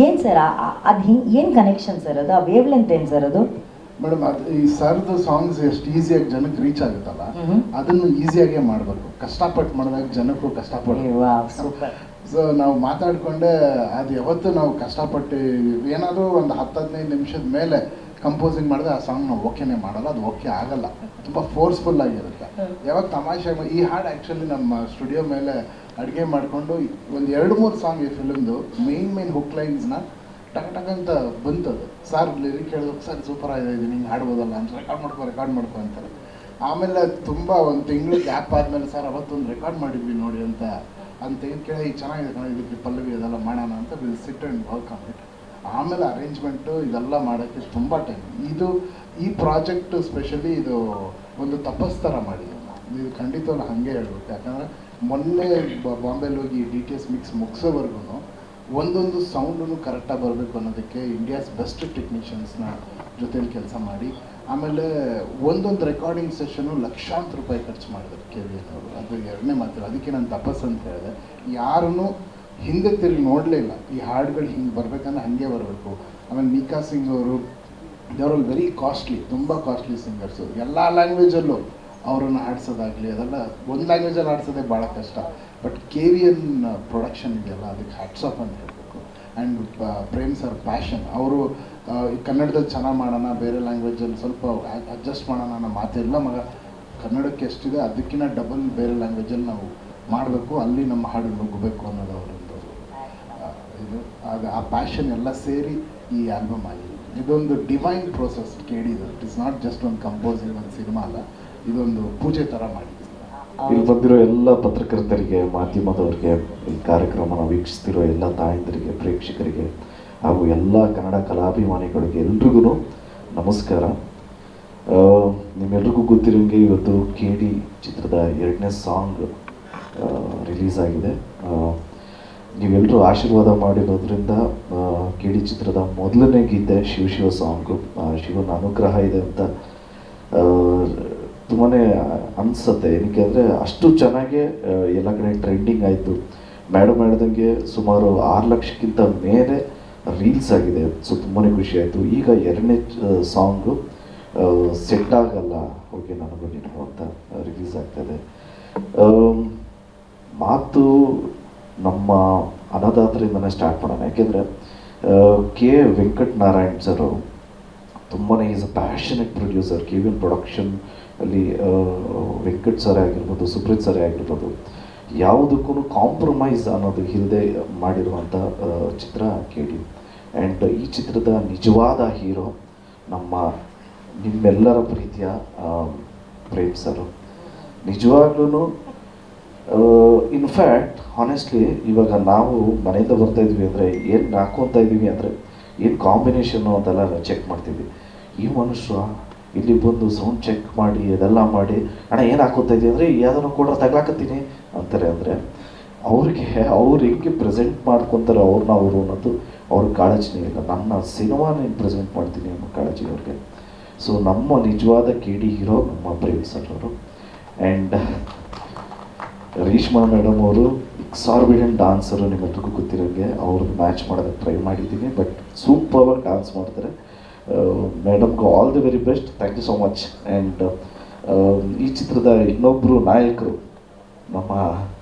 ಏನು ಸರ್ ಅದು ಹಿಂಗೆ ಏನು ಕನೆಕ್ಷನ್ ಸರ್ ಅದು, ಆ ವೇವ್ ಲೆಂತ್ ಏನು ಸರ್ ಅದು? ಮೇಡಮ್, ಅದು ಈ ಸರ್ದು ಸಾಂಗ್ಸ್ ಎಷ್ಟು ಈಸಿಯಾಗಿ ಜನಕ್ಕೆ ರೀಚ್ ಆಗುತ್ತಲ್ಲ, ಅದನ್ನು ಈಸಿಯಾಗೇ ಮಾಡಬೇಕು. ಕಷ್ಟಪಟ್ಟು ಮಾಡಿದಾಗ ಜನಕ್ಕೂ ಕಷ್ಟಪಟ್ಟು. ಸೊ ನಾವು ಮಾತಾಡಿಕೊಂಡೆ ಅದು ಯಾವತ್ತೂ ನಾವು ಕಷ್ಟಪಟ್ಟು ಏನಾದರೂ ಒಂದು 10-15 ನಿಮಿಷದ ಮೇಲೆ ಕಂಪೋಸಿಂಗ್ ಮಾಡಿದ್ರೆ ಆ ಸಾಂಗ್ ನಾವು ಓಕೆನೇ ಮಾಡಲ್ಲ, ಅದು ಓಕೆ ಆಗಲ್ಲ, ತುಂಬ ಫೋರ್ಸ್ಫುಲ್ ಆಗಿರುತ್ತೆ. ಯಾವಾಗ ತಮಾಷೆ ಈ ಹಾಡು ಆ್ಯಕ್ಚುಲಿ ನಮ್ಮ ಸ್ಟುಡಿಯೋ ಮೇಲೆ ಅಡುಗೆ ಮಾಡಿಕೊಂಡು ಒಂದು 2-3 ಸಾಂಗ್ ಈ ಫಿಲ್ಮ್ದು ಮೇನ್ ಹುಕ್ ಲೈನ್ಸ್ನ ಟಕ್ ಅಂತ ಬಂತದು. ಸರ್ ಲಿರಿಕ್ ಹೇಳಿದ್ರು, ಸರ್ ಸೂಪರ್ ಆಗಿದೆ, ಇದು ಹಿಂಗೆ ಹಾಡ್ಬೋದಲ್ಲ ಅಂತ ರೆಕಾರ್ಡ್ ಮಾಡ್ಕೊ ಅಂತಾರೆ. ಆಮೇಲೆ ತುಂಬ ಒಂದು ತಿಂಗಳು ಗ್ಯಾಪ್ ಆದಮೇಲೆ ಸರ್ ಅವತ್ತೊಂದು ರೆಕಾರ್ಡ್ ಮಾಡಿದ್ವಿ ನೋಡಿ ಅಂತ ಕೇಳಿ, ಈಗ ಚೆನ್ನಾಗಿದೆ ಕಣ, ಇದಕ್ಕೆ ಪಲ್ಲವಿ ಅದೆಲ್ಲ ಮಾಡೋಣ ಅಂತ will sit and work on it. ಆಮೇಲೆ ಅರೇಂಜ್ಮೆಂಟು ಇದೆಲ್ಲ ಮಾಡೋಕ್ಕೆ ತುಂಬ ಟೈಮ್. ಈ ಪ್ರಾಜೆಕ್ಟ್ ಸ್ಪೆಷಲಿ ಇದು ಒಂದು ತಪಸ್ ಥರ ಮಾಡಿದ್ದೀವಿ ನಾವು. ಇದು ಖಂಡಿತವಲ್ಲ ಹಾಗೆ ಹೇಳ್ಬೇಕು. ಯಾಕಂದರೆ ಮೊನ್ನೆ ಬಾಂಬೆಲಿ ಹೋಗಿ DTS ಮಿಕ್ಸ್ ಮುಗಿಸೋವರೆಗೂ ಒಂದೊಂದು ಸೌಂಡೂ ಕರೆಕ್ಟಾಗಿ ಬರಬೇಕು ಅನ್ನೋದಕ್ಕೆ ಇಂಡಿಯಾಸ್ ಬೆಸ್ಟ್ ಟೆಕ್ನಿಷಿಯನ್ಸ್ನ ಜೊತೆಲಿ ಕೆಲಸ ಮಾಡಿ, ಆಮೇಲೆ ಒಂದೊಂದು ರೆಕಾರ್ಡಿಂಗ್ ಸೆಷನು ಲಕ್ಷಾಂತರ ರೂಪಾಯಿ ಖರ್ಚು ಮಾಡಿದ್ರು KVN ಅವರು. ಅದು ಎರಡನೇ ಮಾತಿಲ್ಲ. ಅದಕ್ಕೆ ನಾನು ತಪಸ್ ಅಂತ ಹೇಳಿದೆ. ಯಾರೂ ಹಿಂದೆ ತಿರುಗಿ ನೋಡಲೇ ಇಲ್ಲ. ಈ ಹಾಡುಗಳು ಹಿಂಗೆ ಬರಬೇಕಂದ್ರೆ ಹಾಗೆ ಬರಬೇಕು. ಆಮೇಲೆ ಮೀಕಾ ಸಿಂಗ್ ಅವರು, ದೇವರಲ್ಲಿ ವೆರಿ ಕಾಸ್ಟ್ಲಿ, ತುಂಬ ಕಾಸ್ಟ್ಲಿ ಸಿಂಗರ್ಸು. ಎಲ್ಲ ಲ್ಯಾಂಗ್ವೇಜಲ್ಲೂ ಅವರನ್ನು ಹಾಡ್ಸೋದಾಗಲಿ ಅದೆಲ್ಲ ಒಂದು ಲ್ಯಾಂಗ್ವೇಜಲ್ಲಿ ಹಾಡ್ಸೋದೇ ಭಾಳ ಕಷ್ಟ. ಬಟ್ KVN ಪ್ರೊಡಕ್ಷನ್ ಇದೆಯಲ್ಲ, ಅದಕ್ಕೆ ಹ್ಯಾಟ್ಸ್ ಆಫ್ ಅಂತ ಹೇಳಬೇಕು. ಆ್ಯಂಡ್ ಪ್ರೇಮ್ ಸರ್ ಪ್ಯಾಷನ್, ಅವರು ಕನ್ನಡದಲ್ಲಿ ಚೆನ್ನಾಗಿ ಮಾಡೋಣ, ಬೇರೆ ಲ್ಯಾಂಗ್ವೇಜಲ್ಲಿ ಸ್ವಲ್ಪ ಅಡ್ಜಸ್ಟ್ ಮಾಡೋಣ ಅನ್ನೋ ಮಾತಿಲ್ಲ. ಮಗ ಕನ್ನಡಕ್ಕೆ ಎಷ್ಟಿದೆ ಅದಕ್ಕಿಂತ ಡಬಲ್ ಬೇರೆ ಲ್ಯಾಂಗ್ವೇಜಲ್ಲಿ ನಾವು ಮಾಡಬೇಕು, ಅಲ್ಲಿ ನಮ್ಮ ಹಾಡು ನುಗ್ಗಬೇಕು ಅನ್ನೋದು ಅವರೊಂದು ಇದು. ಆ ಪ್ಯಾಷನ್ ಎಲ್ಲ ಸೇರಿ ಈ ಆಲ್ಬಮ್ ಆಗಿದೆ. ಇದೊಂದು ಡಿವೈನ್ ಪ್ರೋಸೆಸ್ ಕೇಳಿದ್ದು. ಇಟ್ ಇಸ್ ನಾಟ್ ಜಸ್ಟ್ ಒಂದು ಕಂಪೋಸಿಂಗ್, ಒಂದು ಸಿನಿಮಾ ಅಲ್ಲ, ಇದೊಂದು ಪೂಜೆ ಥರ ಮಾಡಿದ್ದೀವಿ. ಇಲ್ಲಿ ಬಂದಿರೋ ಎಲ್ಲ ಪತ್ರಕರ್ತರಿಗೆ, ಮಾಧ್ಯಮದವರಿಗೆ, ಈ ಕಾರ್ಯಕ್ರಮನ ವೀಕ್ಷಿಸ್ತಿರೋ ಎಲ್ಲ ತಾಯಂದರಿಗೆ, ಪ್ರೇಕ್ಷಕರಿಗೆ ಹಾಗೂ ಎಲ್ಲ ಕನ್ನಡ ಕಲಾಭಿಮಾನಿಗಳಿಗೆ ಎಲ್ರಿಗೂ ನಮಸ್ಕಾರ. ನಿಮ್ಮೆಲ್ರಿಗೂ ಗೊತ್ತಿರೋಂಗೆ ಇವತ್ತು KD ಚಿತ್ರದ 2ನೇ ಸಾಂಗ್ ರಿಲೀಸ್ ಆಗಿದೆ. ನೀವೆಲ್ಲರೂ ಆಶೀರ್ವಾದ ಮಾಡಿರೋದ್ರಿಂದ KD ಚಿತ್ರದ ಮೊದಲನೇ ಗೀತೆ ಶಿವ ಸಾಂಗು, ಶಿವನ ಅನುಗ್ರಹ ಇದೆ ಅಂತ ತುಂಬಾ ಅನಿಸುತ್ತೆ. ಏನಕ್ಕೆ ಅಂದರೆ ಅಷ್ಟು ಚೆನ್ನಾಗಿ ಎಲ್ಲ ಕಡೆ ಟ್ರೆಂಡಿಂಗ್ ಆಯಿತು. ಮೇಡಮ್ ಹೇಳ್ದಂಗೆ ಸುಮಾರು 6 ಲಕ್ಷಕ್ಕಿಂತ ಮೇಲೆ ರೀಲ್ಸ್ ಆಗಿದೆ. ಸೊ ತುಂಬಾ ಖುಷಿ ಆಯಿತು. ಈಗ 2ನೇ ಸಾಂಗು ಸೆಟ್ ಆಗಲ್ಲ ಹೋಗಿ ನನಗೂ ನೀನು ಅಂತ ರಿಲೀಸ್ ಆಗ್ತಾಯಿದೆ. ಮಾತು ನಮ್ಮ ಅನ್ನದಾತರಿಂದನೇ ಸ್ಟಾರ್ಟ್ ಮಾಡೋಣ. ಯಾಕೆಂದರೆ K. ವೆಂಕಟನಾರಾಯಣ್ ಸರು ತುಂಬಾ is a passionate producer. KVN production ಅಲ್ಲಿ ವೆಂಕಟ್ ಸರೇ ಆಗಿರ್ಬೋದು, ಸುಪ್ರೀತ್ ಸರೇ ಆಗಿರ್ಬೋದು, ಯಾವುದಕ್ಕೂ ಕಾಂಪ್ರಮೈಸ್ ಅನ್ನೋದು ಇಲ್ಲದೆ ಮಾಡಿರುವಂಥ ಚಿತ್ರ KD. ಆ್ಯಂಡ್ ಈ ಚಿತ್ರದ ನಿಜವಾದ ಹೀರೋ ನಿಮ್ಮೆಲ್ಲರ ಪ್ರೀತಿಯ ಪ್ರೇಮ್ ಸರು. ನಿಜವಾಗ್ಲೂ ಇನ್ಫ್ಯಾಕ್ಟ್ ಹಾನೆಸ್ಟ್ಲಿ ಇವಾಗ ನಾವು ಮನೆಯಿಂದ ಬರ್ತಾಯಿದ್ವಿ ಅಂದರೆ ಏನು ಹಾಕ್ಕೊತಾ ಇದ್ದೀವಿ ಅಂದರೆ ಏನು ಕಾಂಬಿನೇಷನ್ನು ಅಂತೆಲ್ಲ ಚೆಕ್ ಮಾಡ್ತೀವಿ. ಈ ಮನುಷ್ಯ ಇಲ್ಲಿ ಬಂದು ಸೌಂಡ್ ಚೆಕ್ ಮಾಡಿ ಅದೆಲ್ಲ ಮಾಡಿ, ಅಣ್ಣ ಏನು ಹಾಕೋತಾ ಇದ್ದೀವಿ ಅಂದರೆ ಯಾವುದನ್ನು ಕೂಡ ತಗ್ಲಾಕತ್ತೀನಿ ಅಂತಾರೆ. ಅಂದರೆ ಅವ್ರು ಹೆಂಗೆ ಪ್ರೆಸೆಂಟ್ ಮಾಡ್ಕೊತಾರೆ ಅವ್ರು ಅನ್ನೋದು ಅವ್ರಿಗೆ ಕಾಳಜಿನೇ ಇಲ್ಲ. ನನ್ನ ಸಿನಿಮಾನ ಪ್ರೆಸೆಂಟ್ ಮಾಡ್ತೀನಿ ಅನ್ನೋ ಕಾಳಜಿ ಅವ್ರಿಗೆ. ಸೊ ನಮ್ಮ ನಿಜವಾದ KD ಹೀರೋ ನಮ್ಮ ಪ್ರೇಮ್ ಸರ್ ಅವರು. ಆ್ಯಂಡ್ ರೇಷ್ಮಾ ಮೇಡಮ್ ಅವರು ಎಕ್ಸಾರ್ಬಿಡೆಂಟ್ ಡಾನ್ಸರು, ನಿಮ್ಮೆಲ್ರಿಗೂ ಗೊತ್ತಿರೋಂಗೆ. ಅವ್ರದ್ದು ಮ್ಯಾಚ್ ಮಾಡೋದಕ್ಕೆ ಟ್ರೈ ಮಾಡಿದ್ದೀನಿ, ಬಟ್ ಸೂಪರಾಗಿ ಡಾನ್ಸ್ ಮಾಡ್ತಾರೆ. ಮೇಡಮ್ಗೆ all the very best. Thank you so much. And ಈ ಚಿತ್ರದ ಇನ್ನೊಬ್ಬರು ನಾಯಕರು ನಮ್ಮ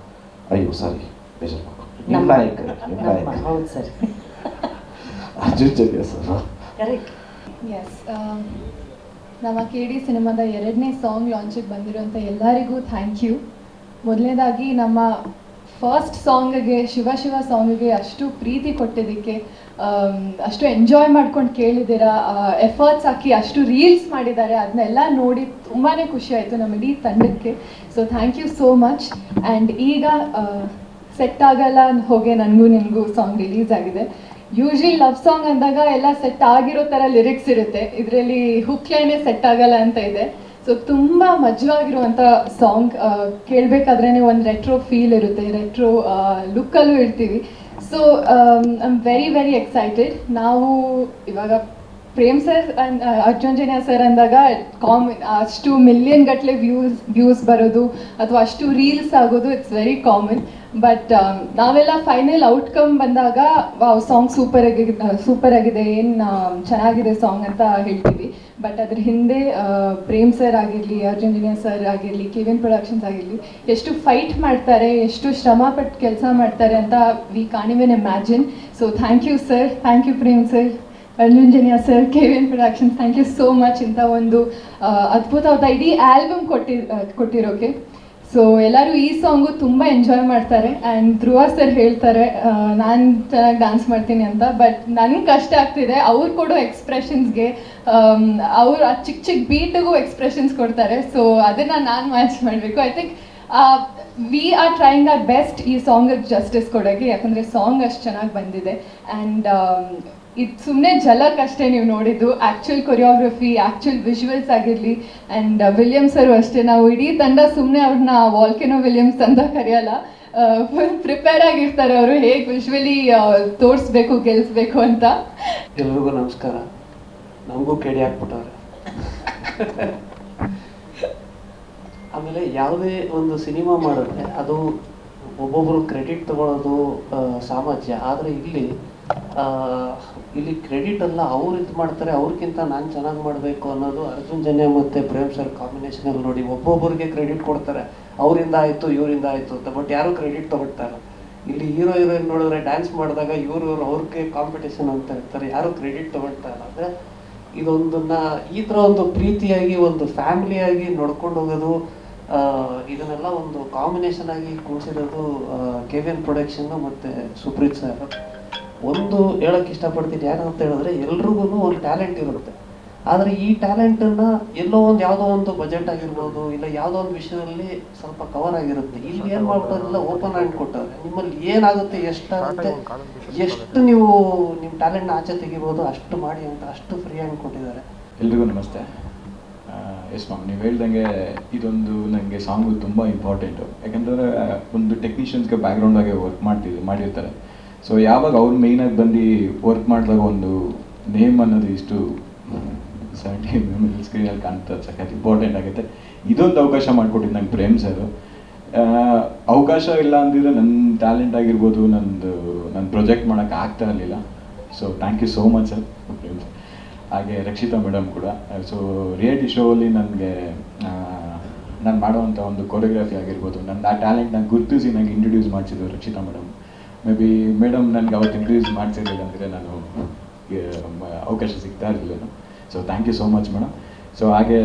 ಬೇಜಾರು ಮಾಡ್ಕೊ, ನಿಮ್ಮ ನಾಯಕರು ಅರ್ಜುನ್ ಜಗ್ಯ ಸರ್. ಎಸ್, ನಮ್ಮ KD ಸಿನಿಮಾದ 2ನೇ ಸಾಂಗ್ ಲಾಂಚಿಗೆ ಬಂದಿರೋಂಥ ಎಲ್ಲರಿಗೂ ಥ್ಯಾಂಕ್ ಯು. ಮೊದಲನೇದಾಗಿ ನಮ್ಮ ಫಸ್ಟ್ ಸಾಂಗಿಗೆ, ಶಿವ ಸಾಂಗಿಗೆ ಅಷ್ಟು ಪ್ರೀತಿ ಕೊಟ್ಟಿದ್ದಕ್ಕೆ, ಅಷ್ಟು ಎಂಜಾಯ್ ಮಾಡ್ಕೊಂಡು ಕೇಳಿದ್ದೀರಾ, ಎಫರ್ಟ್ಸ್ ಹಾಕಿ ಅಷ್ಟು ರೀಲ್ಸ್ ಮಾಡಿದ್ದಾರೆ, ಅದನ್ನೆಲ್ಲ ನೋಡಿ ತುಂಬಾ ಖುಷಿ ಆಯಿತು ನಮ್ಮ ಇಡೀ ತಂಡಕ್ಕೆ. So thank you so much. And ಈಗ ಸೆಟ್ ಆಗಲ್ಲ ಹೋಗಿ ನನಗೂ ನಿಮಗೂ ಸಾಂಗ್ ರಿಲೀಸ್ ಆಗಿದೆ. ಯೂಶ್ವಲಿ ಲವ್ ಸಾಂಗ್ ಅಂದಾಗ ಎಲ್ಲ ಸೆಟ್ ಆಗಿರೋ ಥರ ಲಿರಿಕ್ಸ್ ಇರುತ್ತೆ, ಇದರಲ್ಲಿ ಹುಕ್ ಲೈನೇ ಸೆಟ್ ಆಗಲ್ಲ ಅಂತ ಇದೆ. ಸೊ ತುಂಬ ಮಜವಾಗಿರುವಂಥ ಸಾಂಗ್, ಕೇಳಬೇಕಾದ್ರೇ ಒಂದು ರೆಟ್ರೋ ಫೀಲ್ ಇರುತ್ತೆ, ರೆಟ್ರೋ ಲುಕ್ಕಲ್ಲೂ ಇರ್ತೀವಿ. So I am very very excited. ನಾವು ಇವಾಗ Prem sir and Arjun Janya sir ಅಂದಾಗ ಅಷ್ಟು ಮಿಲಿಯನ್ ಗಟ್ಟಲೆ ವ್ಯೂಸ್ ಬರೋದು ಅಥವಾ ಅಷ್ಟು ರೀಲ್ಸ್ ಆಗೋದು ಇಟ್ಸ್ ವೆರಿ ಕಾಮನ್. ಬಟ್ ನಾವೆಲ್ಲ ಫೈನಲ್ ಔಟ್ಕಮ್ ಬಂದಾಗ ವಾವ್ ಸಾಂಗ್ ಸೂಪರ್ ಆಗಿದೆ, ಏನು ಚೆನ್ನಾಗಿದೆ ಸಾಂಗ್ ಅಂತ ಹೇಳ್ತೀವಿ. ಬಟ್ ಅದ್ರ ಹಿಂದೆ ಪ್ರೇಮ್ ಸರ್ ಆಗಿರಲಿ, ಅರ್ಜುನ್ ಜನ್ಯ ಸರ್ ಆಗಿರಲಿ, KVN ಪ್ರೊಡಕ್ಷನ್ಸ್ ಆಗಿರಲಿ, ಎಷ್ಟು ಫೈಟ್ ಮಾಡ್ತಾರೆ, ಎಷ್ಟು ಶ್ರಮ ಪಟ್ಟು ಕೆಲಸ ಮಾಡ್ತಾರೆ ಅಂತ we can even imagine. So thank you sir, thank you Prem sir, Arjun Janya sir, KVN productions, thank you so much ಇಂಥ ಒಂದು ಅದ್ಭುತವಾದ ಇಡೀ ಆಲ್ಬಮ್ ಕೊಟ್ಟಿರೋಕೆ. ಸೊ ಎಲ್ಲರೂ ಈ ಸಾಂಗು ತುಂಬ ಎಂಜಾಯ್ ಮಾಡ್ತಾರೆ. ಆ್ಯಂಡ್ ಧ್ರುವ ಸರ್ ಹೇಳ್ತಾರೆ ನಾನು ಚೆನ್ನಾಗಿ ಡ್ಯಾನ್ಸ್ ಮಾಡ್ತೀನಿ ಅಂತ, ಬಟ್ ನನಗೆ ಕಷ್ಟ ಆಗ್ತಿದೆ. ಅವ್ರು ಕೊಡೋ ಎಕ್ಸ್ಪ್ರೆಷನ್ಸ್ಗೆ ಅವ್ರು ಆ ಚಿಕ್ಕ ಚಿಕ್ಕ ಬೀಟಿಗೂ ಎಕ್ಸ್ಪ್ರೆಷನ್ಸ್ ಕೊಡ್ತಾರೆ. ಸೊ ಅದನ್ನು ನಾನು ಮ್ಯಾಚ್ ಮಾಡಬೇಕು. I think we are trying our best ಈ ಸಾಂಗಿಗೆ ಜಸ್ಟಿಸ್ ಕೊಡೋಕ್ಕೆ, ಯಾಕಂದರೆ ಸಾಂಗ್ ಅಷ್ಟು ಚೆನ್ನಾಗಿ ಬಂದಿದೆ. ಆ್ಯಂಡ್ ಇದು ಸುಮ್ಮನೆ ಝಲಕ್ ಅಷ್ಟೇ ನೀವು ನೋಡಿದ್ದು, ಆ್ಯಕ್ಚುಯಲ್ ಕೊರಿಯೋಗ್ರಫಿ, ಆ್ಯಕ್ಚುಯಲ್ ವಿಜುವಲ್ಸ್ ಆಗಿರಲಿ. ಆ್ಯಂಡ್ ವಿಲಿಯಮ್ಸ್ ಸರು ಅಷ್ಟೇ, ನಾವು ಇಡೀ ತಂಡ ಸುಮ್ಮನೆ ಅವ್ರನ್ನ ವಾಲ್ಕೆನೋ ವಿಲಿಯಮ್ಸ್ ಅಂತ ಕರೆಯಲ್ಲ, ಫುಲ್ ಪ್ರಿಪೇರ್ ಆಗಿರ್ತಾರೆ ಅವರು ಹೇಗೆ ವಿಜುವಲಿ ತೋರಿಸ್ಬೇಕು, ಗೆಲ್ಲಿಸ್ಬೇಕು ಅಂತ. ಎಲ್ರಿಗೂ ನಮಸ್ಕಾರ. ನಮಗೂ ಕೆಡಿ ಹಾಕ್ಬಿಟ್ಟವ್ರೆ. ಆಮೇಲೆ ಯಾವುದೇ ಒಂದು ಸಿನಿಮಾ ಮಾಡಿದ್ರೆ ಅದು ಒಬ್ಬೊಬ್ಬರು ಕ್ರೆಡಿಟ್ ತಗೊಳ್ಳೋದು ಸಾಮರ್ಥ್ಯ. ಆದರೆ ಇಲ್ಲಿ ಕ್ರೆಡಿಟ್ ಅಲ್ಲ, ಅವ್ರು ಇದು ಮಾಡ್ತಾರೆ, ಅವ್ರಿಗಿಂತ ನಾನು ಚೆನ್ನಾಗಿ ಮಾಡಬೇಕು ಅನ್ನೋದು ಅರ್ಜುನ್ ಜನ್ಯ ಮತ್ತು ಪ್ರೇಮ್ ಸರ್ ಕಾಂಬಿನೇಷನಲ್ಲಿ ನೋಡಿ ಒಬ್ಬೊಬ್ಬರಿಗೆ ಕ್ರೆಡಿಟ್ ಕೊಡ್ತಾರೆ, ಅವರಿಂದ ಆಯಿತು ಇವರಿಂದ ಆಯಿತು ಅಂತ. ಬಟ್ ಯಾರೂ ಕ್ರೆಡಿಟ್ ತೊಗೊಳ್ತಾರೆ. ಇಲ್ಲಿ ಹೀರೋ ಹೀರೋಯಿನ್ ನೋಡಿದ್ರೆ ಡ್ಯಾನ್ಸ್ ಮಾಡಿದಾಗ ಇವರು ಅವ್ರಿಗೆ ಕಾಂಪಿಟೇಷನ್ ಅಂತ ಇರ್ತಾರೆ, ಯಾರೂ ಕ್ರೆಡಿಟ್ ತೊಗೊಳ್ತಾ ಇಲ್ಲ. ಅಂದರೆ ಇದೊಂದನ್ನು ಈ ಥರ ಒಂದು ಪ್ರೀತಿಯಾಗಿ ಒಂದು ಫ್ಯಾಮಿಲಿಯಾಗಿ ನೋಡ್ಕೊಂಡು ಹೋಗೋದು, ಇದನ್ನೆಲ್ಲ ಒಂದು ಕಾಂಬಿನೇಷನ್ ಆಗಿ ಕೂಡಿಸಿರೋದು KVN ಪ್ರೊಡಕ್ಷನ್ನು ಮತ್ತು ಸುಪ್ರೀತ್ ಸರ್. ಒಂದು ಹೇಳೋಕ್ಕೆ ಇಷ್ಟಪಡ್ತೀನಿ, ಯಾರಂತ ಹೇಳಿದ್ರೆ ಎಲ್ರಿಗೂ ಒಂದು ಟ್ಯಾಲೆಂಟ್ ಇರುತ್ತೆ. ಆದರೆ ಈ ಟ್ಯಾಲೆಂಟನ್ನು ಎಲ್ಲೋ ಒಂದು ಯಾವುದೋ ಒಂದು ಬಜೆಟ್ ಆಗಿರ್ಬೋದು, ಇಲ್ಲ ಯಾವುದೋ ಒಂದು ವಿಷಯದಲ್ಲಿ ಸ್ವಲ್ಪ ಕವರ್ ಆಗಿರುತ್ತೆ. ಇಲ್ಲಿ ಏನು ಮಾಡ್ತಾರಲ್ಲ, ಓಪನ್ ಹ್ಯಾಂಡ್ ಕೊಟ್ಟವ್ರೆ. ನಿಮ್ಮಲ್ಲಿ ಏನಾಗುತ್ತೆ, ಎಷ್ಟಾಗುತ್ತೆ, ಎಷ್ಟು ನೀವು ನಿಮ್ಮ ಟ್ಯಾಲೆಂಟ್ನ ಆಚೆ ತೆಗಿಬೋದು ಅಷ್ಟು ಮಾಡಿ ಅಂತ, ಅಷ್ಟು ಫ್ರೀ ಹ್ಯಾಂಡ್ ಕೊಟ್ಟಿದ್ದಾರೆ. ಎಲ್ರಿಗೂ ನಮಸ್ತೆ. ಎಸ್ ಮ್ಯಾಮ್, ನೀವು ಹೇಳ್ದಂಗೆ ಇದೊಂದು ನನಗೆ ಸಾಂಗು ತುಂಬ ಇಂಪಾರ್ಟೆಂಟು. ಯಾಕೆಂದರೆ ಒಂದು ಟೆಕ್ನಿಷಿಯನ್ಸ್ಗೆ ಬ್ಯಾಕ್ಗ್ರೌಂಡಾಗೆ ವರ್ಕ್ ಮಾಡಿರ್ತಾರೆ. ಸೊ ಯಾವಾಗ ಅವ್ರು ಮೇಯ್ನಾಗಿ ಬಂದು ವರ್ಕ್ ಮಾಡಿದಾಗ ಒಂದು ನೇಮ್ ಅನ್ನೋದು ಇಷ್ಟು 70 mm ಸ್ಕ್ರೀನಲ್ಲಿ ಕಾಣ್ತದೆ, ಸಖತ್ ಇಂಪಾರ್ಟೆಂಟ್ ಆಗುತ್ತೆ. ಇದೊಂದು ಅವಕಾಶ ಮಾಡಿಕೊಟ್ಟಿದ್ದು ನಂಗೆ ಪ್ರೇಮ್ ಸರ್. ಅವಕಾಶ ಇಲ್ಲ ಅಂದಿದ್ರೆ ನನ್ನ ಟ್ಯಾಲೆಂಟ್ ಆಗಿರ್ಬೋದು, ನನ್ನ ಪ್ರೊಜೆಕ್ಟ್ ಮಾಡೋಕ್ಕೆ ಆಗ್ತಾ ಇರಲಿಲ್ಲ. So thank you so much sir, Prem sir. ಹಾಗೆ ರಕ್ಷಿತಾ ಮೇಡಮ್ ಕೂಡ. ಸೊ ರಿಯಾಲಿಟಿ ಶೋಲ್ಲಿ ನನಗೆ ನಾನು ಮಾಡುವಂಥ ಒಂದು ಕೊರಿಯೋಗ್ರಫಿ ಆಗಿರ್ಬೋದು, ನನ್ನ ಆ ಟ್ಯಾಲೆಂಟ್ ನಾನು ಗುರುತಿಸಿ ನನಗೆ ಇಂಟ್ರೊಡ್ಯೂಸ್ ಮಾಡಿಸಿದ್ರು Rakshita madam. Maybe madam ನನಗೆ ಅವತ್ತು ಇಂಟ್ರೊಡ್ಯೂಸ್ ಮಾಡಿಸಿರಲಿಲ್ಲ ಅಂದರೆ ನಾನು ಅವಕಾಶ ಸಿಗ್ತಾ ಇರಲಿಲ್ಲ. So thank you so much madam. So ಹಾಗೆ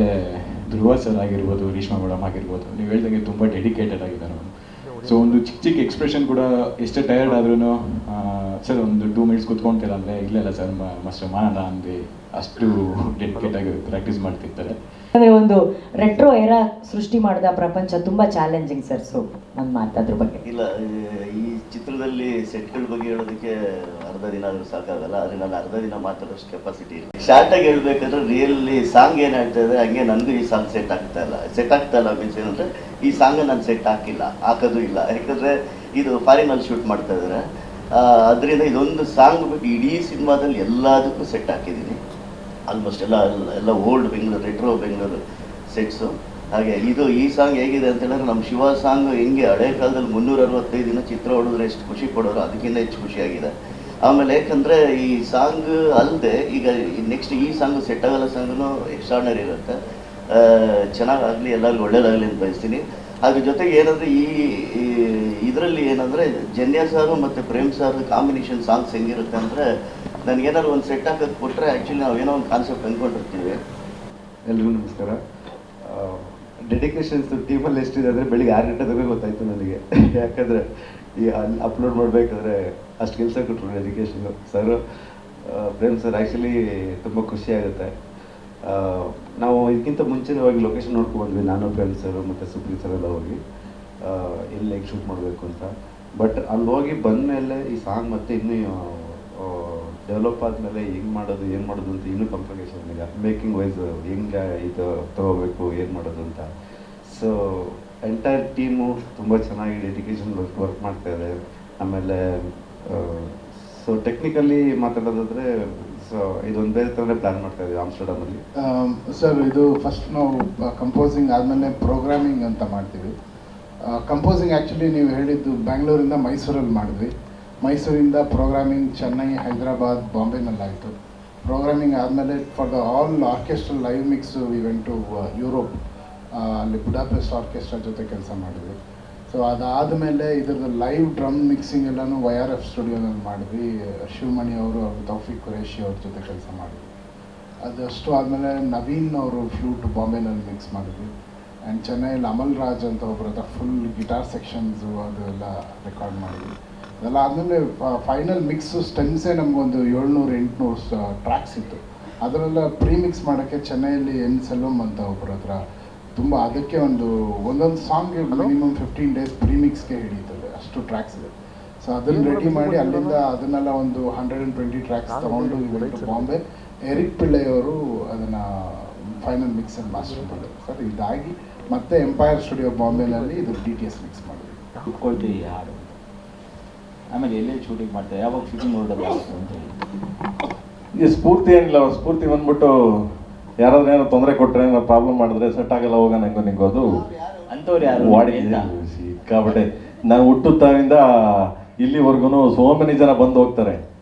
ಧ್ರುವ ಸರ್ ಆಗಿರ್ಬೋದು, ರೀಶ್ಮಾ ಮೇಡಮ್ ಆಗಿರ್ಬೋದು, ನೀವು ಹೇಳ್ದಂಗೆ ತುಂಬ ಡೆಡಿಕೇಟೆಡ್ ಆಗಿದ್ದಾರೆ ಮೇಡಮ್. ಸೊ ಒಂದು ಚಿಕ್ಕ ಚಿಕ್ಕ ಎಕ್ಸ್ಪ್ರೆಷನ್ ಕೂಡ ಎಷ್ಟೇ ಟಯರ್ಡ್ ಆದ್ರೂ ಸರ್ ಒಂದು 2 ಮಿನಿಟ್ಸ್ ಕೂತ್ಕೊಳ್ತೀರ ಅಂದರೆ ಇಲ್ಲ ಸರ್ ಮಸ್ತ್ ಮಾಡೋಣ ಅಂದು ಅಷ್ಟು ಡೆಡಿಕೇಟಾಗಿ ಪ್ರಾಕ್ಟೀಸ್ ಮಾಡ್ತಿರ್ತಾರೆ. ಅಂದರೆ ಒಂದು ರೆಟ್ರೋ ಏರಾ ಸೃಷ್ಟಿ ಮಾಡಿದ ಪ್ರಪಂಚ ತುಂಬ ಚಾಲೆಂಜಿಂಗ್ ಸರ್. ಸೊ ನಾನು ಮಾತಾದ್ರ ಬಗ್ಗೆ ಇಲ್ಲ, ಈ ಚಿತ್ರದಲ್ಲಿ ಸೆಟ್ಗಳ ಬಗ್ಗೆ ಹೇಳೋದಕ್ಕೆ ಅರ್ಧ ದಿನ ಆದರೂ ಸಾಕಾಗಲ್ಲ. ಆದರೆ ನಾನು ಅರ್ಧ ದಿನ ಮಾತಾಡೋಷ್ಟು ಕೆಪಾಸಿಟಿ ಇಲ್ಲ. ಶಾರ್ಟಾಗಿ ಹೇಳ್ಬೇಕಂದ್ರೆ ರಿಯಲಿ ಸಾಂಗ್ ಏನು ಹೇಳ್ತಾ ಇದೆ ಹಂಗೆ ನನಗೂ ಈ ಸಾಂಗ್ ಸೆಟ್ ಆಗ್ತಾ ಇಲ್ಲ ಮೀನ್ಸ್ ಏನಂದರೆ ಈ ಸಾಂಗ್ ನಾನು ಸೆಟ್ ಹಾಕೋದು ಇಲ್ಲ. ಯಾಕಂದರೆ ಇದು ಫಾರಿನಲ್ಲಿ ಶೂಟ್ ಮಾಡ್ತಾ ಇದ್ದಾರೆ. ಅದರಿಂದ ಇದೊಂದು ಸಾಂಗ್ ಬಿಟ್ಟು ಇಡೀ ಸಿನಿಮಾದಲ್ಲಿ ಎಲ್ಲದಕ್ಕೂ ಸೆಟ್ ಹಾಕಿದ್ದೀನಿ. ಆಲ್ಮೋಸ್ಟ್ ಎಲ್ಲ old Bengaluru, retro Bengaluru sets. ಹಾಗೆ ಈ ಸಾಂಗ್ ಹೇಗಿದೆ ಅಂತ ಹೇಳಿದ್ರೆ, ನಮ್ಮ ಶಿವ ಸಾಂಗ್ ಹೆಂಗೆ ಹಳೆ ಕಾಲದಲ್ಲಿ 365 ದಿನ ಚಿತ್ರ ಹೊಡೆದ್ರೆ ಎಷ್ಟು ಖುಷಿ ಪಡೋರು, ಅದಕ್ಕಿಂತ ಹೆಚ್ಚು ಖುಷಿಯಾಗಿದೆ. ಆಮೇಲೆ ಯಾಕಂದರೆ ಈ ಸಾಂಗ್ ಅಲ್ಲದೆ ಈಗ ನೆಕ್ಸ್ಟ್ ಈ ಸಾಂಗು ಸೆಟ್ ಆಗಲ್ಲ ಸಾಂಗೂ ಎಕ್ಸ್ಟ್ರಾರ್ನರಿ ಇರುತ್ತೆ. ಚೆನ್ನಾಗಾಗಲಿ, ಎಲ್ಲರಿಗೂ ಒಳ್ಳೇದಾಗಲಿ ಅಂತ ಬಯಸ್ತೀನಿ. ಅದ್ರ ಜೊತೆಗೆ ಏನಂದರೆ ಇದರಲ್ಲಿ ಏನಂದರೆ ಜನ್ಯ ಸಾರು ಮತ್ತು ಪ್ರೇಮ್ ಸಾರು ಕಾಂಬಿನೇಷನ್ ಸಾಂಗ್ಸ್ ಹೆಂಗಿರುತ್ತೆ ಅಂದರೆ, ನನಗೇನಾದ್ರು ಒಂದು ಸೆಟ್ ಹಾಕೋದು ಕೊಟ್ಟರೆ ಆ್ಯಕ್ಚುಲಿ ನಾವೇನೋ ಒಂದು ಕಾನ್ಸೆಪ್ಟ್ ಅಂದ್ಕೊಂಡಿರ್ತೀವಿ. ಎಲ್ರಿಗೂ ನಮಸ್ಕಾರ. ಡೆಡಿಕೇಶನ್ಸ್ ಟೀಮಲ್ಲಿ ಎಷ್ಟಿದೆ ಅಂದರೆ ಬೆಳಿಗ್ಗೆ 6 ಗಂಟೆದಾಗ ಗೊತ್ತಾಯಿತು ನನಗೆ. ಯಾಕಂದರೆ ಈ ಅಪ್ಲೋಡ್ ಮಾಡಬೇಕಾದ್ರೆ ಅಷ್ಟು ಕೆಲಸ ಕೊಟ್ಟರು ಡೆಡಿಕೇಶನ್ನು ಸರ್. ಪ್ರೇಮ್ ಸರ್ ಆ್ಯಕ್ಚುಲಿ ತುಂಬ ಖುಷಿಯಾಗುತ್ತೆ. ನಾವು ಇದಕ್ಕಿಂತ ಮುಂಚಿನವಾಗಿ ಲೊಕೇಶನ್ ನೋಡ್ಕೊಂಡ್ವಿ, ನಾನು ಪ್ರೇಮ್ ಸರ್ ಮತ್ತು ಸುಪ್ರೀತ್ ಸರ್ ಎಲ್ಲ ಹೋಗಿ ಎಲ್ಲಿ ಹೇಗೆ ಶೂಟ್ ಮಾಡಬೇಕು ಅಂತ. ಬಟ್ ಅಲ್ಲಿ ಹೋಗಿ ಬಂದ ಮೇಲೆ ಈ ಸಾಂಗ್ ಮತ್ತೆ ಇನ್ನೂ ಡೆವಲಪ್ ಆದಮೇಲೆ ಹೆಂಗೆ ಮಾಡೋದು ಏನು ಮಾಡೋದು ಅಂತ ಇನ್ನೂ ಕಾಂಪ್ಲಿಕೇಶನ್ ಈಗ ಮೇಕಿಂಗ್ ವೈಸ್ ಹೆಂಗೆ ಇದು ತೊಗೋಬೇಕು ಏನು ಮಾಡೋದು ಅಂತ. ಸೊ ಎಂಟೈರ್ ಟೀಮು ತುಂಬ ಚೆನ್ನಾಗಿ ಡೆಡಿಕೇಶನ್ ವರ್ಕ್ ಮಾಡ್ತಾ ಇದೆ. ಆಮೇಲೆ ಸೊ ಟೆಕ್ನಿಕಲಿ ಮಾತಾಡೋದಾದರೆ ಸೊ ಇದೊಂದು ಬೇರೆ ಥರನೇ ಪ್ಲ್ಯಾನ್ ಮಾಡ್ತಾ ಇದ್ದೀವಿ ಆಮ್ಸ್ಟರ್ಡಮಲ್ಲಿ. ಸರ್ ಇದು ಫಸ್ಟ್ ನಾವು ಕಂಪೋಸಿಂಗ್ ಆದಮೇಲೆ ಪ್ರೋಗ್ರಾಮಿಂಗ್ ಅಂತ ಮಾಡ್ತೀವಿ. ಕಂಪೋಸಿಂಗ್ ಆ್ಯಕ್ಚುಲಿ ನೀವು ಹೇಳಿದ್ದು ಬ್ಯಾಂಗ್ಳೂರಿಂದ ಮೈಸೂರಲ್ಲಿ ಮಾಡಿದ್ವಿ. ಮೈಸೂರಿಂದ ಪ್ರೋಗ್ರಾಮಿಂಗ್ ಚೆನ್ನೈ, ಹೈದರಾಬಾದ್, ಬಾಂಬೆನಲ್ಲಾಯಿತು. ಪ್ರೋಗ್ರಾಮಿಂಗ್ ಆದಮೇಲೆ for the all orchestral live mix event to Europe, ಅಲ್ಲಿ ಬುಡಾಪೆಸ್ಟ್ ಆರ್ಕೆಸ್ಟ್ರಾ ಜೊತೆ ಕೆಲಸ ಮಾಡಿದ್ವಿ. ಸೊ ಅದಾದಮೇಲೆ ಇದ್ರದ್ದು ಲೈವ್ ಡ್ರಮ್ ಮಿಕ್ಸಿಂಗ್ ಎಲ್ಲನೂ YRF ಸ್ಟುಡಿಯೋನಲ್ಲಿ ಮಾಡಿದ್ವಿ. ಶಿವಮಣಿ ಅವರು ತೌಫಿಕ್ ಖುರೇಶಿ ಅವ್ರ ಜೊತೆ ಕೆಲಸ ಮಾಡಿದ್ವಿ. ಅದಷ್ಟು ಆದಮೇಲೆ ನವೀನ್ ಅವರು ಫ್ಲೂಟ್ ಬಾಂಬೆನಲ್ಲಿ ಮಿಕ್ಸ್ ಮಾಡಿದ್ವಿ. ಆ್ಯಂಡ್ ಚೆನ್ನೈಯಲ್ಲಿ ಅಮಲ್ ರಾಜ್ ಅಂತ ಒಬ್ಬರ ಹತ್ರ ಫುಲ್ ಗಿಟಾರ್ ಸೆಕ್ಷನ್ಸು ಅದೆಲ್ಲ ರೆಕಾರ್ಡ್ ಮಾಡಿದ್ವಿ. ಅದೆಲ್ಲ ಆದಮೇಲೆ ಫೈನಲ್ ಮಿಕ್ಸು ಸ್ಟೆಮ್ಸೇ ನಮಗೊಂದು 700-800 ಟ್ರ್ಯಾಕ್ಸ್ ಇತ್ತು. ಅದರೆಲ್ಲ ಪ್ರೀ ಮಿಕ್ಸ್ ಮಾಡೋಕ್ಕೆ ಚೆನ್ನೈಯಲ್ಲಿ ಎನ್ ಸೆಲ್ವಮ್ ಅಂತ ಒಬ್ಬರ ಹತ್ರ ತುಂಬ ಅದಕ್ಕೆ ಒಂದೊಂದು ಸಾಂಗ್ಗೆ ಮಿನಿಮಮ್ 15 days ಪ್ರೀಮಿಕ್ಸ್ಗೆ ಹಿಡಿಯುತ್ತದೆ, ಅಷ್ಟು ಟ್ರ್ಯಾಕ್ಸ್ ಇದೆ. ಸೊ ಅದನ್ನು ರೆಡಿ ಮಾಡಿ ಅಲ್ಲಿಂದ ಅದನ್ನೆಲ್ಲ ಒಂದು 120 ಟ್ರ್ಯಾಕ್ಸ್ ತೊಗೊಂಡು ಇವೆಂಟು ಬಾಂಬೆ ಎರಿಕ್ ಪಿಳ್ಳೆಯವರು ಅದನ್ನು ಫೈನಲ್ ಮಿಕ್ಸಲ್ಲಿ ಮಾಸ್ಟರ್ ಮಾಡಿದ್ರು ಸರ್. ಇದಾಗಿ ಮತ್ತೆ ಎಂಪೈರ್ ಸ್ಟುಡಿಯೋ ಬಾಂಬೆನಲ್ಲಿ ಇದು DTS ಮಿಕ್ಸ್ ಮಾಡಿದ್ವಿ. ಕುತ್ಕೊಳ್ತೀವಿ ಹಾಡು, ಆಮೇಲೆ ಎಲ್ಲೇ ಶೂಟಿಂಗ್ ಮಾಡ್ತಾರೆ, ಯಾವಾಗ ಶೂಟಿಂಗ್ ನೋಡೋದು ಅಂತ ಹೇಳಿ ಈ ಸ್ಫೂರ್ತಿ ಏನಿಲ್ಲ, ಸ್ಫೂರ್ತಿ ಬಂದ್ಬಿಟ್ಟು ಯಾರಾದ್ರೂ ಏನೋ ತೊಂದರೆ ಕೊಟ್ಟರೆ ಏನೋ ಪ್ರಾಬ್ಲಮ್ ಮಾಡಿದ್ರೆ ಸೆಟ್ ಆಗಲ್ಲ ಹೋಗ ನಂಗೆ ನಿಂಗೋದು ಅಂಥವ್ರು ಯಾರು ವಾಡಿಕೆ ಸಿಕ್ಕಾಬಟ್ಟೆ. ನಾನು ಹುಟ್ಟುತ್ತಾವಿಂದ ಇಲ್ಲಿವರೆಗೂ ಸೋ ಮೆನಿ ಜನ ಬಂದು ಹೋಗ್ತಾರೆ.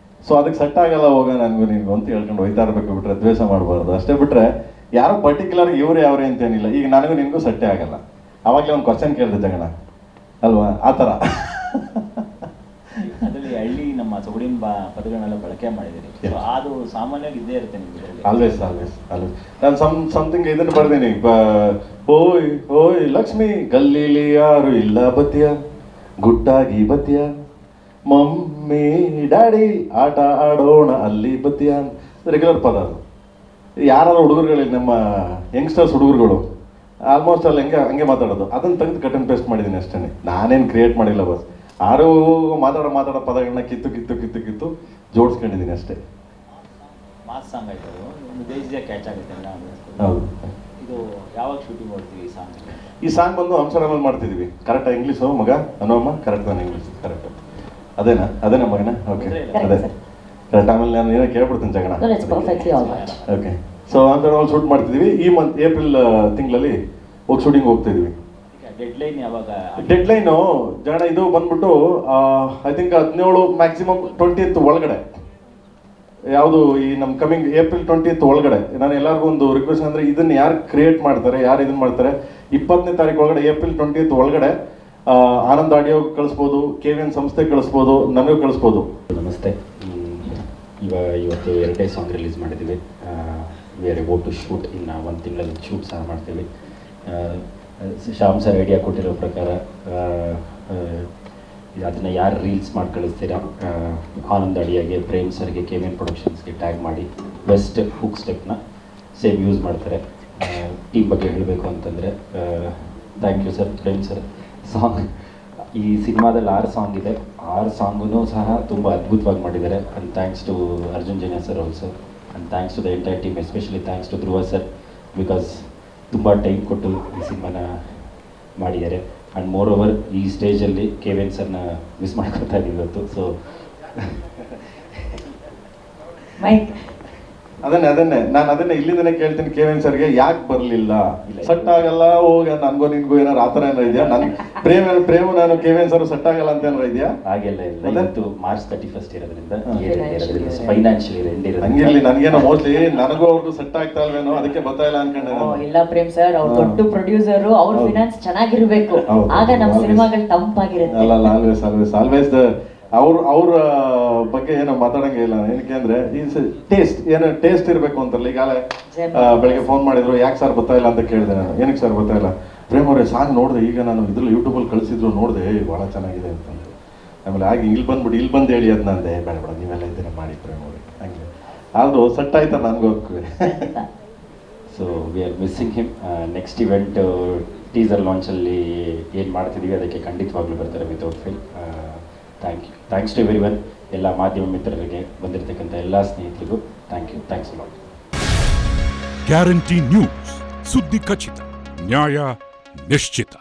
ಸೊ ಅದಕ್ಕೆ ಸೆಟ್ ಆಗಲ್ಲ ಹೋಗ ನನಗೂ ನಿನ್ಗೂ ಅಂತ ಹೇಳ್ಕೊಂಡು ಹೋಯ್ತಾ ಇರಬೇಕು, ಬಿಟ್ರೆ ದ್ವೇಷ ಮಾಡಬಾರ್ದು ಅಷ್ಟೇ. ಬಿಟ್ರೆ ಯಾರೋ ಪರ್ಟಿಕ್ಯುಲರ್ ಇವ್ರು ಯಾವ್ರೆ ಅಂತೇನಿಲ್ಲ. ಈಗ ನನಗೂ ನಿನ್ಗೂ ಸೆಟ್ಟೇ ಆಗಲ್ಲ. ಅವಾಗಲೇ ಒಂದು ಕ್ವಶನ್ ಕೇಳಿದೆ ಜಗಣ ಅಲ್ವಾ, ಆ ಥರ. ಅದರಲ್ಲಿ ಹಳ್ಳಿ ನಮ್ಮ ಸೊಗಡಿನ ಪದಗಳನ್ನೆಲ್ಲ ಬಳಕೆ ಮಾಡಿದ್ದೀರಿ. ಅದು ಸಾಮಾನ್ಯವಾಗಿ ಇದ್ದೇ ಇರುತ್ತೆ ನಿಮಗೆ. Always always always. ನಾನು ಸಮಥಿಂಗ್ ಇದನ್ನು ಬರ್ತೀನಿ, ಓಯ್ ಓಯ್ ಲಕ್ಷ್ಮಿ ಗಲ್ಲೀಲಿ ಯಾರು ಇಲ್ಲ ಬತ್ತಿಯ, ಗುಟ್ಟಾಗಿ ಬತ್ತಿಯ, ಮಮ್ಮಿ ಡ್ಯಾಡಿ ಆಟ ಆಡೋಣ ಅಲ್ಲಿ ಬತ್ತಿಯ. ರೆಗ್ಯುಲರ್ ಪದ ಅದು. ಯಾರು ಹುಡುಗರುಗಳಿಗೆ ನಮ್ಮ ಯಂಗ್ಸ್ಟರ್ಸ್ ಹುಡುಗರುಗಳು ಆಲ್ಮೋಸ್ಟ್ ಅಲ್ಲಿ ಹಂಗೆ ಮಾತಾಡೋದು. ಅದನ್ನು ತೆಗೆದು ಕಟ್ ಆ್ಯಂಡ್ ಪೇಸ್ಟ್ ಮಾಡಿದ್ದೀನಿ ಅಷ್ಟೇ, ನಾನೇನು ಕ್ರಿಯೇಟ್ ಮಾಡಿಲ್ಲ. ಬಸ್ ಯಾರು ಮಾತಾಡೋ ಪದಗಳನ್ನ ಕಿತ್ತು ಜೋಡಿಸ್ಕೊಂಡಿದ್ದೀನಿ ಅಷ್ಟೇ. ಮಾಸ್ ಸಾಂಗ್ ಆಯ್ತು, ಒಂದು ಬೇಸಿಗೆ ಕ್ಯಾಚ್ ಆಗುತ್ತೆ ಎಲ್ಲ. ಹೌದು. ಇದು ಯಾವಾಗ ಶೂಟಿಂಗ್ ಮಾಡ್ತೀವಿ ಈ ಸಾಂಗ್? ಈ ಸಾಂಗ್ ಬಂದು ಆಮ್ಸ್ಟರ್ಡಮಲ್ಲಿ ಮಾಡ್ತಿದ್ದೀವಿ. ಕರೆಕ್ಟಾ ಇಂಗ್ಲೀಷು ಮಗ ಅನೋಮ್ಮ? ಕರೆಕ್ಟ್ ತಾನೆ ಇಂಗ್ಲೀಷ್? ಕರೆಕ್ಟ್. ಅದೇನಾ ಮಗನ? ಓಕೆ ಅದೇ ಕರೆಕ್ಟ್. ಆಮೇಲೆ ನಾನು ಏನೋ ಕೇಳ್ಬಿಡ್ತೀನಿ ಜಗಣ. ಓಕೆ. ಸೊ ಆಮ್ಸ್ಟರ್ಡಮಲ್ಲಿ ಶೂಟ್ ಮಾಡ್ತಿದ್ದೀವಿ. ಈ ಮಂತ್ ಏಪ್ರಿಲ್ ತಿಂಗಳಲ್ಲಿ ಶೂಟಿಂಗ್ ಹೋಗ್ತಿದ್ದೀವಿ. ಡೆಡ್ಲೈನ್ ಯಾವಾಗ? ಡೆಡ್ಲೈನು ಜಗಣ ಇದು ಬಂದ್ಬಿಟ್ಟು ಐ ಥಿಂಕ್ 17 ಮ್ಯಾಕ್ಸಿಮಮ್ 20th ಒಳಗಡೆ. ಯಾವುದು ಈ ನಮ್ಮ ಕಮಿಂಗ್ ಏಪ್ರಿಲ್ 20th ಒಳಗಡೆ. ನಾನು ಎಲ್ಲರಿಗೂ ಒಂದು ರಿಕ್ವೆಸ್ಟ್ ಅಂದರೆ ಇದನ್ನು ಯಾರು ಕ್ರಿಯೇಟ್ ಮಾಡ್ತಾರೆ, ಯಾರು ಇದನ್ನು ಮಾಡ್ತಾರೆ, 20ನೇ ತಾರೀಕು ಒಳಗಡೆ ಏಪ್ರಿಲ್ 20th ಒಳಗಡೆ ಆನಂದ್ ಆಡಿಯೋ ಕಳಿಸ್ಬೋದು, KVN ಸಂಸ್ಥೆ ಕಳಿಸ್ಬೋದು, ನನಗೂ ಕಳಿಸ್ಬೋದು. ನಮಸ್ತೆ. ಇವತ್ತು 2 ಸಾಂಗ್ ರಿಲೀಸ್ ಮಾಡಿದ್ದೀವಿ. We are about to shoot ಇನ್ನು 1 ತಿಂಗಳಲ್ಲಿ ಶೂಟ್ ಸಹ ಮಾಡ್ತೀವಿ. ಶ್ಯಾಮ್ ಸರ್ ಐಡಿಯಾ ಕೊಟ್ಟಿರೋ ಪ್ರಕಾರ ಅದನ್ನು ಯಾರು ರೀಲ್ಸ್ ಮಾಡಿ ಕಳಿಸ್ತೀರಾ, ಆನಂದ್ ಅಡಿಯಾಗೆ, ಪ್ರೇಮ್ ಸರ್ಗೆ, KVN ಪ್ರೊಡಕ್ಷನ್ಸ್ಗೆ ಟ್ಯಾಗ್ ಮಾಡಿ ಬೆಸ್ಟ್ ಹುಕ್ ಸ್ಟೆಪ್ನ ಸೇಮ್ ಯೂಸ್ ಮಾಡ್ತಾರೆ. ಟೀಮ್ ಬಗ್ಗೆ ಹೇಳಬೇಕು ಅಂತಂದರೆ thank you sir, Prem sir. Song ಈ ಸಿನಿಮಾದಲ್ಲಿ 6 ಸಾಂಗ್ ಇದೆ. 6 ಸಾಂಗೂ ಸಹ ತುಂಬ ಅದ್ಭುತವಾಗಿ ಮಾಡಿದ್ದಾರೆ. And thanks to Arjun Janya sir also, and thanks to the entire team, especially thanks to Dhruva sir, because ತುಂಬ ಟೈಮ್ ಕೊಟ್ಟು ಈ ಸಿನಿಮಾನ ಮಾಡಿದ್ದಾರೆ. ಆ್ಯಂಡ್ ಮೋರ್ ಓವರ್ ಈ ಸ್ಟೇಜಲ್ಲಿ KVN ಸರ್ನ ಮಿಸ್ ಮಾಡ್ಕೊತಾ ಇದ್ದೀವಿ ಇವತ್ತು. ಸೊ ಅದನ್ನೇ ನಾನು ಇಲ್ಲಿಂದನೇ ಕೇಳ್ತೀನಿ KVN ಸರ್ಗೆ, ಯಾಕೆ ಬರಲಿಲ್ಲ? ಸೆಟ್ ಆಗಲ್ಲ ಹೋಗ ನನಗೂ ನಿನ್ಗೂ ಏನಾರು ಆ ಥರ ಏನಾರು ಇದೆಯಾ? ನನ್ನ ಪ್ರೇಮ ನಾನು KVN ಸರ್ ಸೆಟ್ ಆಗಲ್ಲ ಅಂತ ಏನಾರು ಇದೆಯಾ? ಹಾಗೆಲ್ಲ ಇಲ್ಲ. ಇವತ್ತು ಮಾರ್ಚ್ 31 ಇರೋದ್ರಿಂದ ಫೈನಾನ್ಷಿಯಲಿ ಎಂಡ್ ಇರೋದು. ಹಂಗಿರ್ಲಿ, ನನಗೇನೋ ಮೋಸ್ಟ್ಲಿ ನನಗೂ ಅವ್ರಿಗೂ ಸೆಟ್ ಆಗ್ತಾ ಇಲ್ವೇನೋ, ಅದಕ್ಕೆ ಬರ್ತಾ ಇಲ್ಲ ಅನ್ಕೊಂಡೆ ನಾನು. ಇಲ್ಲ ಪ್ರೇಮ್ ಸರ್, ಅವ್ರು ದೊಡ್ಡ ಪ್ರೊಡ್ಯೂಸರು, ಅವ್ರ ಫಿನಾನ್ಸ್ ಚೆನ್ನಾಗಿರ್ಬೇಕು, ಆಗ ನಮ್ಮ ಸಿನಿಮಾಗಳು ತಂಪಾಗಿರುತ್ತೆ. ಅಲ್ಲ ಆಲ್ವೇಸ್ ಅವ್ರ ಬಗ್ಗೆ ಏನೋ ಮಾತಾಡಂಗೆ ಇಲ್ಲ. ಏನಕ್ಕೆ ಅಂದ್ರೆ ಟೇಸ್ಟ್ ಇರಬೇಕು ಅಂತಲ್ಲ. ಈಗಾಗಲೇ ಬೆಳಗ್ಗೆ ಫೋನ್ ಮಾಡಿದ್ರು, ಯಾಕೆ ಸರ್ ಬರ್ತಾ ಇಲ್ಲ ಅಂತ ಕೇಳಿದೆ ನಾನು. ಏನಕ್ಕೆ ಸರ್ ಬರ್ತಾ ಇಲ್ಲ? ಪ್ರೇಮ್ ಅವರೇ ಸಾಂಗ್ ನೋಡಿದೆ, ಈಗ ನಾನು ಇದ್ರಲ್ಲಿ ಯೂಟ್ಯೂಬಲ್ಲಿ ಕಳಿಸಿದ್ರು ನೋಡಿದೆ, ಭಾಳ ಚೆನ್ನಾಗಿದೆ ಅಂತಂದು. ಆಮೇಲೆ ಹಾಗೆ ಇಲ್ಲಿ ಬಂದು ಹೇಳಿ ಅದು ನಂದೆ, ಬೇಡ ನೀವೆಲ್ಲ ಇದ್ದೀರ ಮಾಡಿ ಪ್ರೇಮ್ ಅವ್ರಿಗೆ. ಹಂಗೆ ಆದರೂ ಸೆಟ್ ಆಯ್ತಾ ನನಗೂ. So we are missing him. Next event teaser ಲಾಂಚಲ್ಲಿ ಏನು ಮಾಡ್ತಿದ್ದೀವಿ ಅದಕ್ಕೆ ಖಂಡಿತವಾಗ್ಲೂ ಬರ್ತಾರೆ without fail. Thanks to everyone. ಎಲ್ಲ ಮಾಧ್ಯಮ ಮಿತ್ರರಿಗೆ, ಬಂದಿರತಕ್ಕಂಥ ಎಲ್ಲ ಸ್ನೇಹಿತರಿಗೂ ಥ್ಯಾಂಕ್ಸ್ ಅಲಾಟ್. ಗ್ಯಾರಂಟಿ ನ್ಯೂಸ್, ಸುದ್ದಿ ಖಚಿತ, ನ್ಯಾಯ ನಿಶ್ಚಿತ.